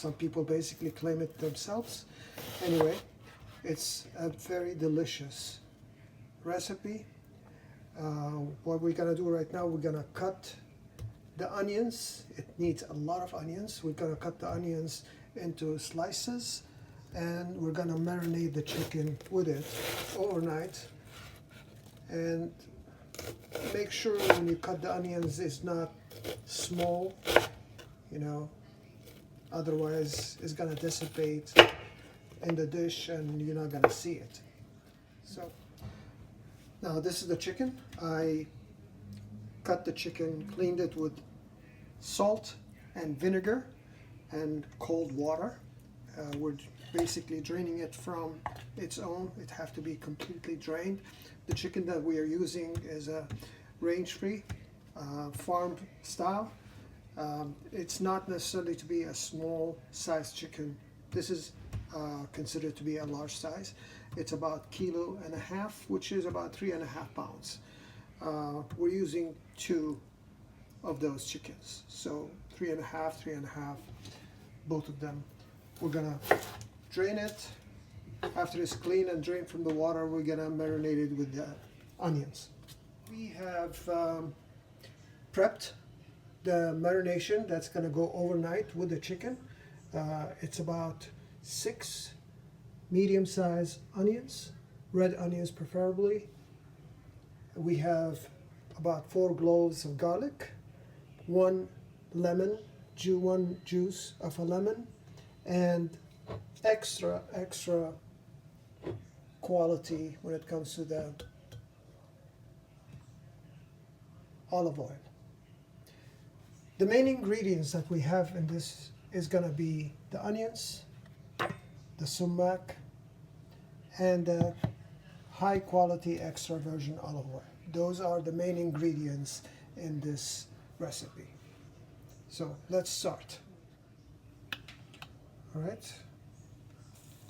Some people basically claim it themselves. Anyway, it's a very delicious recipe. What we're gonna do right now, we're gonna cut the onions. It needs a lot of onions. We're gonna cut the onions into slices, and we're gonna marinate the chicken with it overnight. And make sure when you cut the onions it's not small, you know, otherwise it's gonna dissipate in the dish and you're not gonna see it. So now this is the chicken. I cut the chicken, cleaned it with salt and vinegar and cold water. We're basically draining it from its own. It has to be completely drained. The chicken that we are using is a range-free farm style. It's not necessarily to be a small size chicken. This is considered to be a large size. It's about 1.5 kilos, which is about 3.5 pounds. We're using 2 of those chickens, so 3.5, both of them. We're gonna drain it. After it's clean and drained from the water, we're gonna marinate it with the onions. We have prepped the marination that's gonna go overnight with the chicken. It's about 6 medium-sized onions, red onions preferably. We have about 4 cloves of garlic, 1 lemon, one juice of a lemon, and extra quality when it comes to the olive oil. The main ingredients that we have in this is going to be the onions, the sumac, and the high quality extra virgin olive oil. Those are the main ingredients in this recipe. So let's start. All right,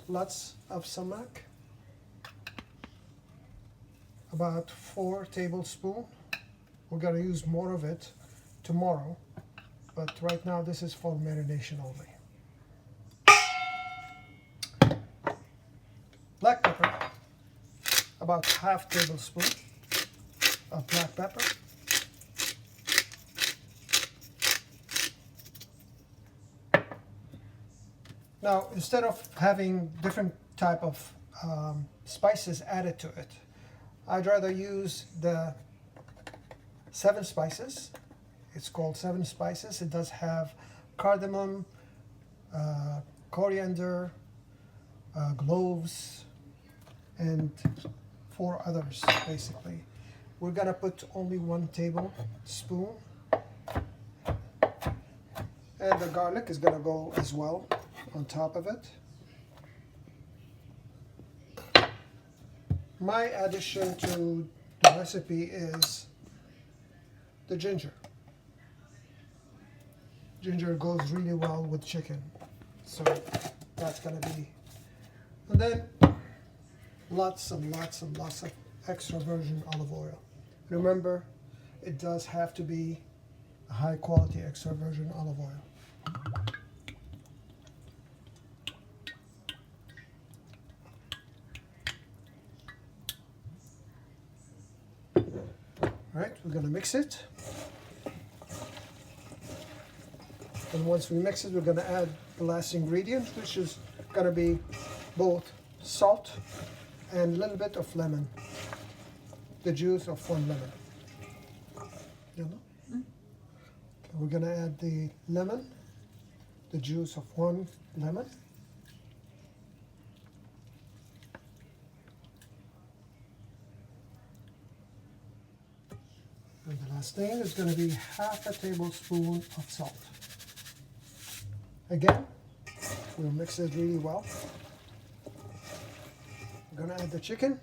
lots of sumac, about 4 tablespoons. We're going to use more of it tomorrow, but right now this is for marination only. Black pepper, about 1/2 tablespoon of black pepper. Now, instead of having different type of spices added to it, I'd rather use the 7 spices. It's called 7 spices. It does have cardamom, coriander, cloves, and 4 others, basically. We're gonna put only 1 tablespoon, and the garlic is gonna go as well on top of it. My addition to the recipe is the ginger. Ginger goes really well with chicken, so that's gonna be, and then lots and lots of extra virgin olive oil. Remember, it does have to be a high quality extra virgin olive oil. All right, we're gonna mix it. And once we mix it, we're gonna add the last ingredient, which is gonna be both salt and a little bit of lemon, the juice of 1 lemon. You know? Okay, we're gonna add the lemon, the juice of 1 lemon. And the last thing is going to be 1/2 tablespoon of salt. Again, we'll mix it really well. We're going to add the chicken.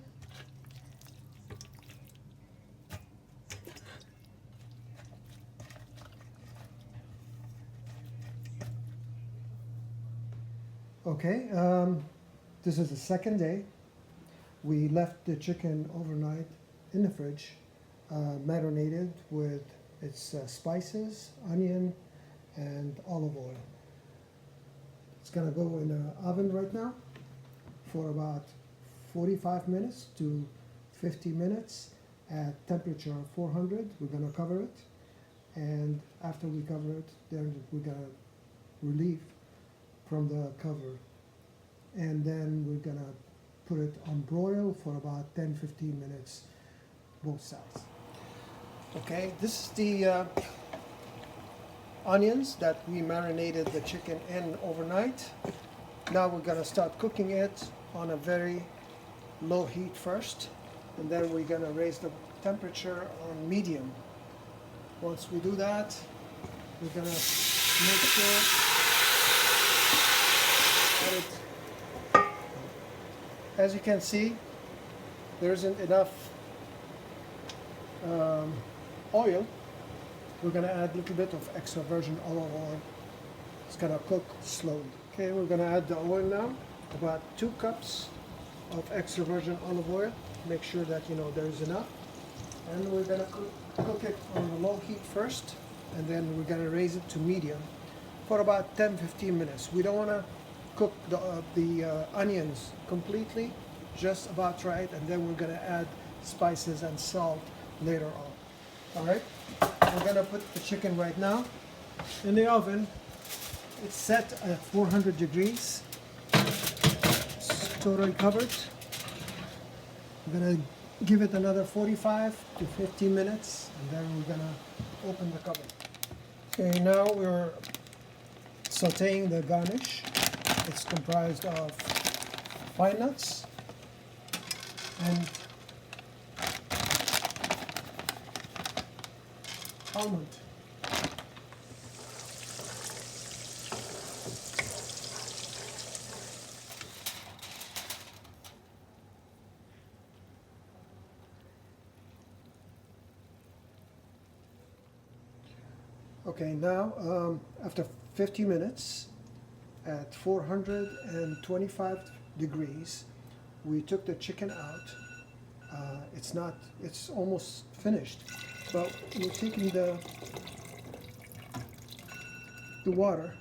Okay, this is the second day. We left the chicken overnight in the fridge, marinated with its spices, onion, and olive oil. It's gonna go in the oven right now for about 45 minutes to 50 minutes at temperature of 400. We're gonna cover it, and after we cover it, then we're gonna relieve from the cover, and then we're gonna put it on broil for about 10-15 minutes, both sides. Okay, this is the onions that we marinated the chicken in overnight. Now we're gonna start cooking it on a very low heat first, and then we're gonna raise the temperature on medium. Once we do that, we're gonna make sure that it, as you can see, there isn't enough oil. We're gonna add a little bit of extra virgin olive oil. It's gonna cook slowly. Okay, we're gonna add the oil now, about 2 cups of extra virgin olive oil. Make sure that there's enough. And we're gonna cook it on a low heat first, and then we're gonna raise it to medium for about 10-15 minutes. We don't wanna cook the onions completely, just about right, and then we're gonna add spices and salt later on. All right, we're gonna put the chicken right now in the oven. It's set at 400 degrees. It's totally covered. I'm gonna give it another 45 to 50 minutes, and then we're gonna open the cover. Okay, now we're sauteing the garnish. It's comprised of pine nuts and almond. Okay, now after 50 minutes at 425 degrees, we took the chicken out. It's almost finished, but we're taking the water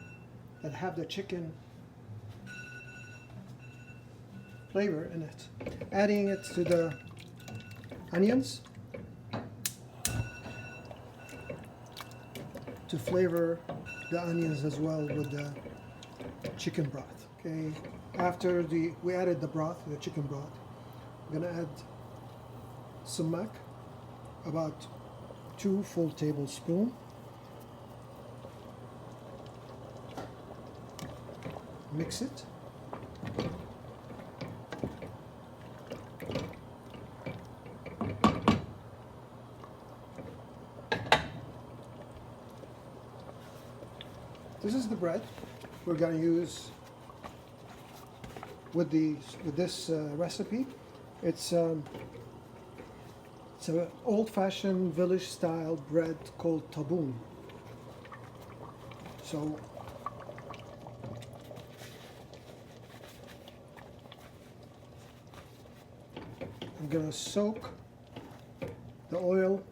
that have the chicken flavor in it, adding it to the onions to flavor the onions as well with the chicken broth. Okay, after we added the broth, the chicken broth, I'm gonna add sumac, about 2 full tablespoons. Mix it. This is the bread we're going to use with this recipe. It's an old-fashioned village-style bread called taboon. So I'm going to soak the oil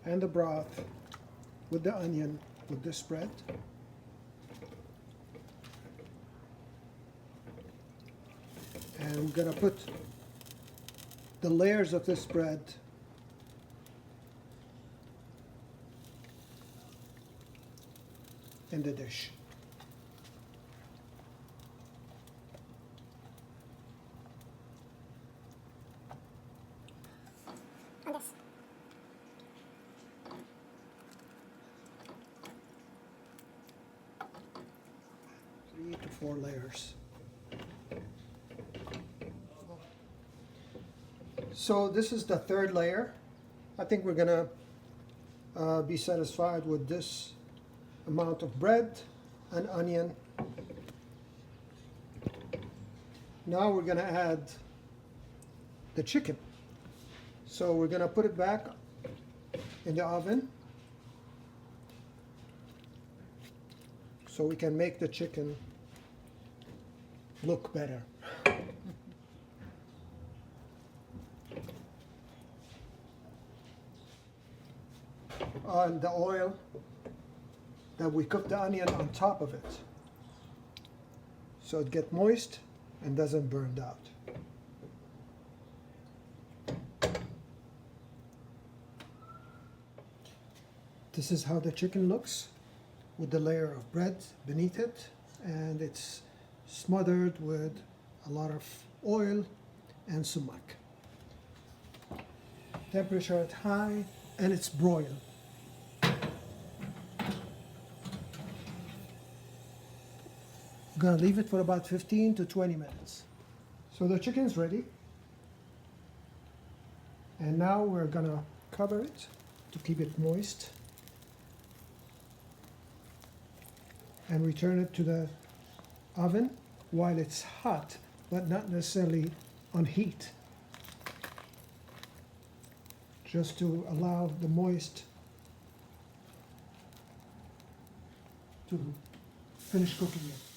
and the broth with the onion with this bread. And I'm going to put the layers of this bread in the dish. On this. 3 to 4 layers. So this is the 3rd layer. I think we're gonna be satisfied with this amount of bread and onion. Now we're gonna add the chicken. So we're gonna put it back in the oven so we can make the chicken look better. On the oil that we cooked the onion on top of it. so it gets moist and doesn't burn out. This is how the chicken looks with the layer of bread beneath it, and it's smothered with a lot of oil and sumac. Temperature at high, and it's broiled. I'm gonna leave it for about 15 to 20 minutes. So the chicken's ready. And now we're gonna cover it to keep it moist. And return it to the oven while it's hot, but not necessarily on heat. Just to allow the moist to finish cooking it.